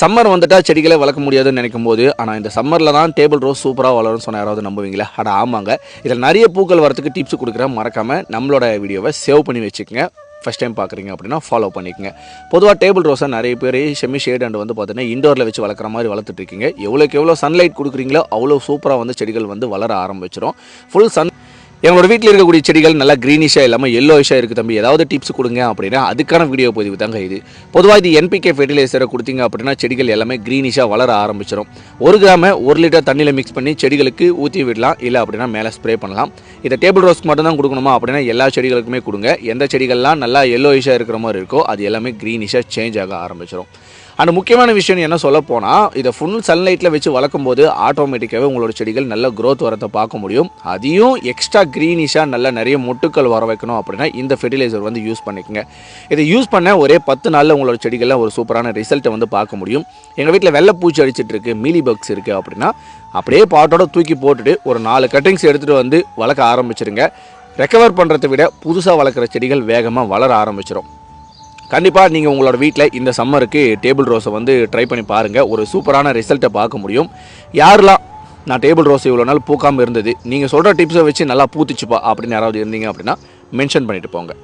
Summer வந்துட்டா செடிகளை வளர்க்க முடியாதுன்னு நினைக்கும் போது, ஆனால் இந்த சம்மரில் தான் டேபிள் ரோஸ் சூப்பராக வளரும்னு சொன்ன யாராவது நம்புவீங்களா? அட ஆமாங்க. இதில் நிறைய பூக்கள் வரத்துக்கு டிப்ஸ் கொடுக்குறேன். மறக்காமல் நம்மளோட வீடியோவை சேவ் பண்ணி வச்சுக்கோங்க. ஃபஸ்ட் டைம் பார்க்குறீங்க அப்படின்னா ஃபாலோ பண்ணிக்கங்க. பொதுவாக டேபிள் ரோஸை நிறைய பேர் செமி ஷேட் அண்ட் வந்து பார்த்தீங்கன்னா இண்டோரில் வச்சு வளர்க்குற மாதிரி வளர்த்துட்டு இருக்கீங்க. எவ்வளோ சன்லைட் கொடுக்குறீங்களோ அவ்வளோ சூப்பராக வந்து செடிகள் வந்து வளர ஆரம்பிச்சிடும். ஃபுல் சன் எங்களோட வீட்டில் இருக்கக்கூடிய செடிகள் நல்லா க்ரீனிஷாக இல்லாமல் எல்லோயிஷாக இருக்குது தம்பி, ஏதாவது டிப்ஸ் கொடுங்க அப்படின்னா அதுக்கான வீடியோ பதிவு தாங்க இது. பொதுவாக இது NPK ஃபெர்டிலைசரை கொடுத்தீங்க அப்படின்னா செடிகள் எல்லாமே க்ரீனிஷாக வளர ஆரம்பிச்சிடும். 1 கிராமை 1 லிட்டர் தண்ணியில் மிக்ஸ் பண்ணி செடிகளுக்கு ஊற்றி விடலாம், இல்லை அப்படின்னா மேலே ஸ்ப்ரே பண்ணலாம். இதை டேபிள் ரோஸ்க்கு மட்டும் தான் கொடுக்கணுமா அப்படின்னா எல்லா செடிகளுக்குமே கொடுங்க. எந்த செடிகள்லாம் நல்லா எல்லோயிஷாக இருக்கிற மாதிரி இருக்கோ அது எல்லாமே க்ரீனிஷாக சேஞ்ச் ஆக ஆரம்பிச்சிடும். அண்ட் முக்கியமான விஷயம் என்ன சொல்ல போனால், இதை ஃபுல் சன்லைட்டில் வச்சு வளர்க்கும் போது ஆட்டோமேட்டிக்காகவே உங்களோட செடிகள் நல்ல க்ரோத் வரத்தை பார்க்க முடியும். அதையும் எக்ஸ்ட்ரா க்ரீனிஷாக நல்லா நிறைய மொட்டுக்கள் வர வைக்கணும் அப்படின்னா இந்த ஃபெர்டிலைசர் வந்து யூஸ் பண்ணிக்கோங்க. இதை யூஸ் பண்ண ஒரே 10 நாளில் உங்களோட செடிகளில் ஒரு சூப்பரான ரிசல்ட்டை வந்து பார்க்க முடியும். எங்கள் வீட்டில் வெள்ளைப்பூச்சி அடிச்சிட்டு இருக்கு, மீலி பக்ஸ் இருக்குது அப்படின்னா அப்படியே பாட்டோட தூக்கி போட்டுட்டு ஒரு 4 கட்டிங்ஸ் எடுத்துகிட்டு வந்து வளர்க்க ஆரம்பிச்சிருங்க. ரெக்கவர் பண்ணுறதை விட புதுசாக வளர்க்குற செடிகள் வேகமாக வளர ஆரம்பிச்சிடும். கண்டிப்பாக நீங்கள் உங்களோட வீட்டில் இந்த சம்மருக்கு டேபிள் ரோஸை வந்து ட்ரை பண்ணி பாருங்கள். ஒரு சூப்பரான ரிசல்ட்டை பார்க்க முடியும். யாரெல்லாம் நான் டேபிள் ரோஸ் இவ்வளோ நாள் பூக்காமல் இருந்தது, நீங்கள் சொல்கிற டிப்ஸை வச்சு நல்லா பூத்துச்சுப்பா அப்படின்னு யாராவது இருந்தீங்க அப்படின்னா மென்ஷன் பண்ணிவிட்டு போங்க.